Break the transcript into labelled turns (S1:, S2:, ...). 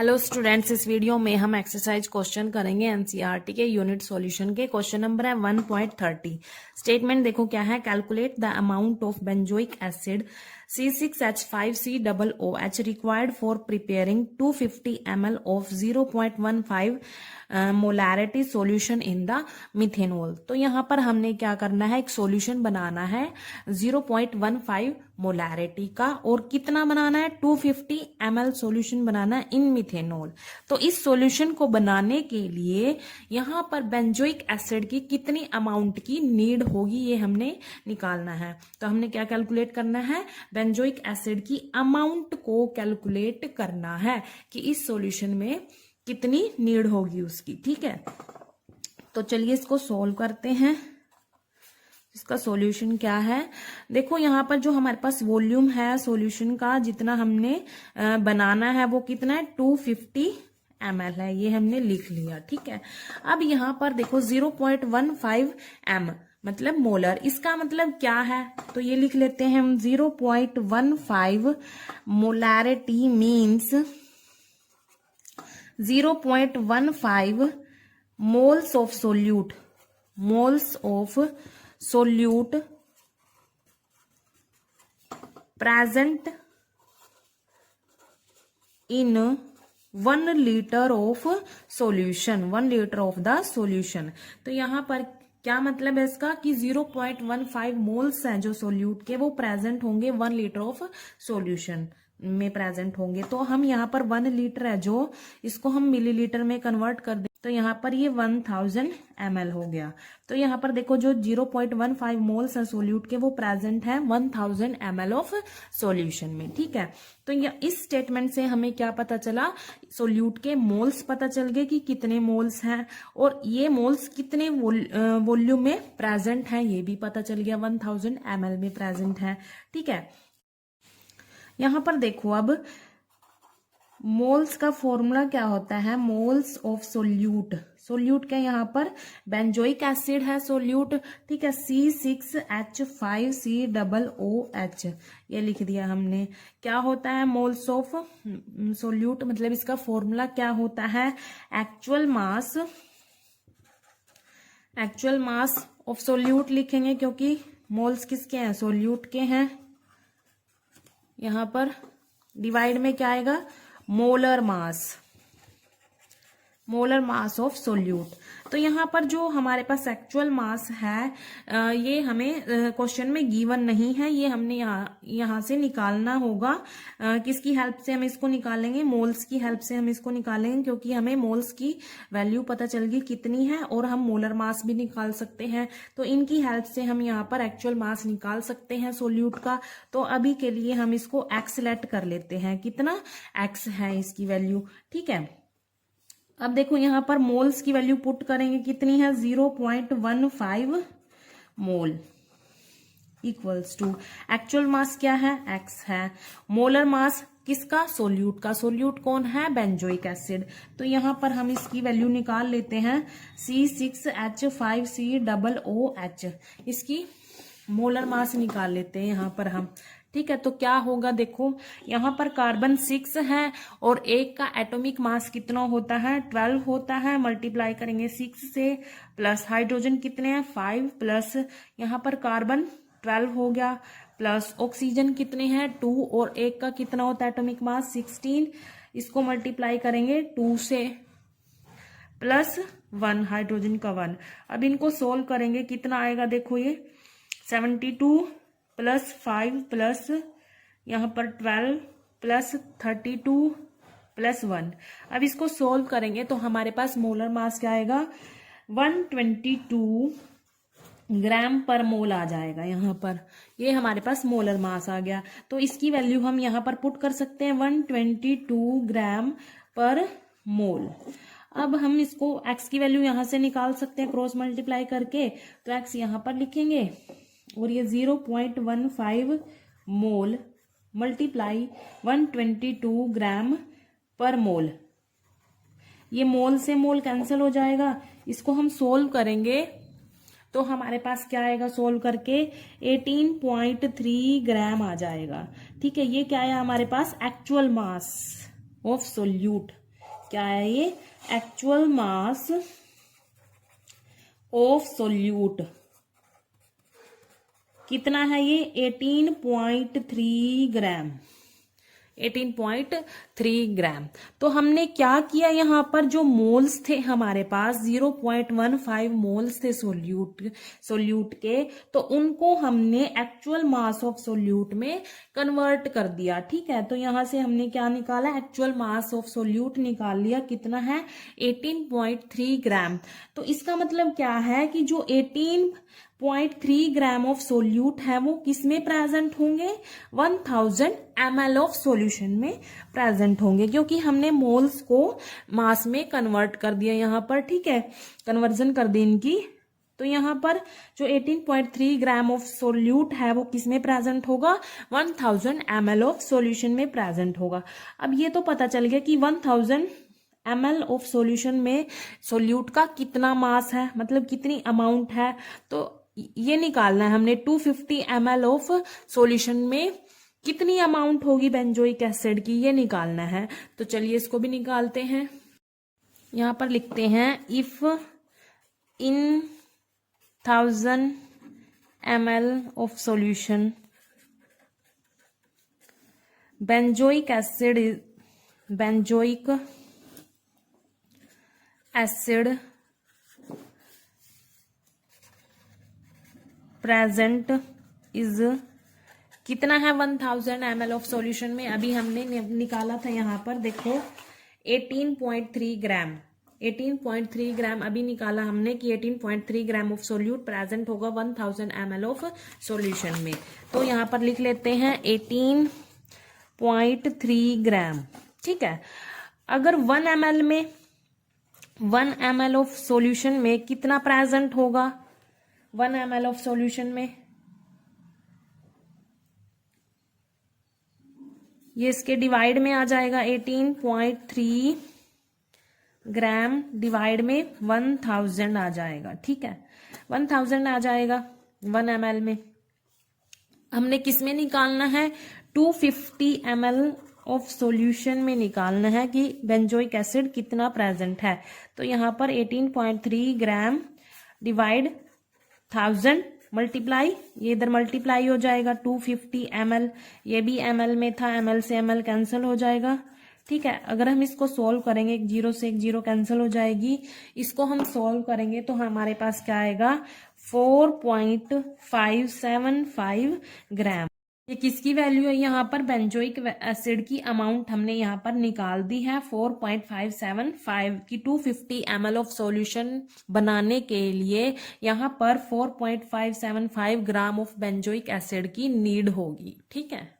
S1: Hello students, इस video में हम एक्सरसाइज क्वेश्चन करेंगे एनसीईआरटी के यूनिट सॉल्यूशन के। क्वेश्चन नंबर है 1.30। स्टेटमेंट देखो क्या है। Calculate the amount of benzoic acid C6H5COOH required for preparing 250 ml of 0.15 molarity solution in the methanol. तो यहाँ पर हमने क्या करना है, एक सॉल्यूशन बनाना है 0.15 मोलैरिटी का, और कितना बनाना है, 250 ml सॉल्यूशन बनाना है इन मिथेनॉल। तो इस सॉल्यूशन को बनाने के लिए यहाँ पर बेंजोइक एसिड की कितनी अमाउंट की नीड होगी ये हमने निकालना है। तो हमने क्या कैलकुलेट करना है, बेंजोइक एसिड की अमाउंट को कैलकुलेट करना है कि इस सॉल्यूशन में कितनी नीड होगी उसकी। ठीक है, तो चलिए इसको सॉल्व करते हैं। इसका सॉल्यूशन क्या है, देखो यहाँ पर जो हमारे पास वॉल्यूम है सॉल्यूशन का, जितना हमने बनाना है वो कितना है, 250 ml है, ये हमने लिख लिया। ठीक है, अब यहाँ पर देखो 0.15 m मतलब मोलर, इसका मतलब क्या है, तो ये लिख लेते हैं हम 0.15 molarity means 0.15 moles of solute, moles of solute present in 1 litre of solution, 1 litre of the solution. तो यहाँ पर क्या मतलब है इसका कि 0.15 मोल्स हैं जो सोल्यूट के, वो प्रेजेंट होंगे 1 लीटर ऑफ सॉल्यूशन में प्रेजेंट होंगे। तो हम यहाँ पर 1 लीटर है जो, इसको हम मिलीलीटर में कन्वर्ट कर दें तो यहाँ पर ये 1000 ml हो गया। तो यहाँ पर देखो जो 0.15 मोल्स है सोल्यूट के, वो प्रेजेंट है 1000 ml ऑफ सॉल्यूशन में। ठीक है, तो इस स्टेटमेंट से हमें क्या पता चला, सोल्यूट के मोल्स पता चल गए कि कितने मोल्स हैं, और ये मोल्स कितने वॉल्यूम में प्रेजेंट है ये भी पता चल गया, 1000 ml में प्रेजेंट है। ठीक है, यहाँ पर देखो अब मोल्स का फॉर्मूला क्या होता है, मोल्स ऑफ सोल्यूट, सोल्यूट क्या यहाँ पर बेंजोइक एसिड है सोल्यूट। ठीक है, C6H5COOH ये लिख दिया हमने। क्या होता है मोल्स ऑफ सोल्यूट, मतलब इसका फॉर्मूला क्या होता है, एक्चुअल मास ऑफ सोल्यूट लिखेंगे, क्योंकि मोल्स किसके हैं, सोल्यूट के हैं। यहाँ पर डिवाइड में क्या आएगा, मोलर मास ऑफ सोल्यूट। तो यहाँ पर जो हमारे पास एक्चुअल मास है, ये हमें क्वेश्चन में गिवन नहीं है, ये हमने यहाँ से निकालना होगा। किसकी हेल्प से हम इसको निकालेंगे, मोल्स की हेल्प से हम इसको निकालेंगे, क्योंकि हमें मोल्स की वैल्यू पता चल गई कितनी है, और हम मोलर मास भी निकाल सकते हैं। तो इनकी हेल्प से हम यहाँ पर एक्चुअल मास निकाल सकते हैं सोल्यूट का। तो अभी के लिए हम इसको x लेट कर लेते हैं, कितना x है इसकी वैल्यू। ठीक है, अब देखो यहाँ पर मोल्स की वैल्यू पुट करेंगे, कितनी है, 0.15 मोल इक्वल्स टू एक्चुअल मास क्या है, x है, मोलर मास किसका, सोल्यूट का, सोल्यूट कौन है, बेंजोइक एसिड। तो यहाँ पर हम इसकी वैल्यू निकाल लेते हैं, C6H5COOH, इसकी मोलर मास निकाल लेते हैं यहाँ पर हम। ठीक है, तो क्या होगा, देखो यहाँ पर कार्बन 6 है, और एक का एटॉमिक मास कितना होता है, 12 होता है। मल्टीप्लाई करेंगे 6 से, प्लस हाइड्रोजन कितने हैं, 5, प्लस यहाँ पर कार्बन 12 हो गया, प्लस ऑक्सीजन कितने हैं, 2, और एक का कितना होता है एटॉमिक मास, 16। इसको मल्टीप्लाई करेंगे 2 से, प्लस 1 हाइड्रोजन का 1। अब इनको सोल्व करेंगे, कितना आएगा, देखो ये 72 प्लस 5 प्लस यहाँ पर 12 प्लस 32 प्लस 1। अब इसको सोल्व करेंगे तो हमारे पास मोलर मास क्या आएगा, 122 ग्राम पर मोल आ जाएगा। यहाँ पर ये हमारे पास मोलर मास आ गया। तो इसकी वैल्यू हम यहाँ पर पुट कर सकते हैं, 122 ग्राम पर मोल। अब हम इसको x की वैल्यू यहाँ से निकाल सकते हैं क्रॉस मल्टीप्लाई करके, तो x यहाँ पर लिखेंगे, और ये 0.15 मोल मल्टीप्लाई 122 ग्राम पर मोल, ये मोल से मोल कैंसिल हो जाएगा। इसको हम सोल्व करेंगे तो हमारे पास क्या आएगा, सोल्व करके 18.3 ग्राम आ जाएगा। ठीक है, ये क्या है हमारे पास, एक्चुअल मास ऑफ सोल्यूट, क्या है ये, एक्चुअल मास ऑफ सोल्यूट कितना है ये, 18.3 ग्राम, 18.3 ग्राम। तो हमने क्या किया, यहाँ पर जो मोल्स थे हमारे पास 0.15 मोल्स थे सोल्यूट के, तो उनको हमने एक्चुअल मास ऑफ सोल्यूट में कन्वर्ट कर दिया। ठीक है, तो यहां से हमने क्या निकाला, एक्चुअल मास ऑफ सोल्यूट निकाल लिया, कितना है 18.3 ग्राम। तो इसका मतलब क्या है कि जो 18.3 ग्राम ऑफ सोल्यूट है वो किस में प्रेजेंट होंगे, 1000 ml ऑफ सॉल्यूशन में प्रेजेंट होंगे, क्योंकि हमने मोल्स को मास में कन्वर्ट कर दिया यहाँ पर। ठीक है, कन्वर्जन कर दी इनकी। तो यहाँ पर जो 18.3 ग्राम ऑफ सोल्यूट है वो किस में प्रेजेंट होगा, 1000 ml ऑफ सॉल्यूशन में प्रेजेंट होगा। अब ये तो पता चल गया कि 1000 ml ऑफ सॉल्यूशन में सोल्यूट का कितना मास है, मतलब कितनी अमाउंट है। तो ये निकालना है हमने, 250 ml ऑफ सॉल्यूशन में कितनी अमाउंट होगी बेंजोइक एसिड की, ये निकालना है। तो चलिए इसको भी निकालते हैं। यहां पर लिखते हैं, if in 1000 ml of solution benzoic acid present is, कितना है 1000 ml ऑफ सॉल्यूशन में, अभी हमने निकाला था यहाँ पर देखो 18.3 ग्राम, 18.3 ग्राम अभी निकाला हमने कि 18.3 ग्राम ऑफ सोल्यूट प्रेजेंट होगा 1000 ml ऑफ सॉल्यूशन में। तो यहाँ पर लिख लेते हैं 18.3 ग्राम। ठीक है, अगर 1 ml में 1 ml ऑफ सॉल्यूशन में कितना प्रेजेंट होगा, 1 ml ऑफ सॉल्यूशन में, ये इसके डिवाइड में आ जाएगा, 18.3 ग्राम डिवाइड में 1000 आ जाएगा। ठीक है, 1000 आ जाएगा 1 ml में। हमने किस में निकालना है, 250 ml ऑफ सॉल्यूशन में निकालना है कि बेंजोइक एसिड कितना प्रेजेंट है। तो यहाँ पर 18.3 ग्राम डिवाइड 1000 मल्टीप्लाई, ये इधर मल्टीप्लाई हो जाएगा 250 ml, ये भी ml में था, ml से ml कैंसिल हो जाएगा। ठीक है, अगर हम इसको सॉल्व करेंगे, एक जीरो से एक जीरो कैंसिल हो जाएगी, इसको हम सॉल्व करेंगे तो हमारे पास क्या आएगा, 4.575 ग्राम। ये किसकी वैल्यू है, यहाँ पर बेंजोइक एसिड की अमाउंट हमने यहाँ पर निकाल दी है 4.575 की। 250 ml ऑफ सॉल्यूशन बनाने के लिए यहाँ पर 4.575 ग्राम ऑफ बेंजोइक एसिड की नीड होगी। ठीक है।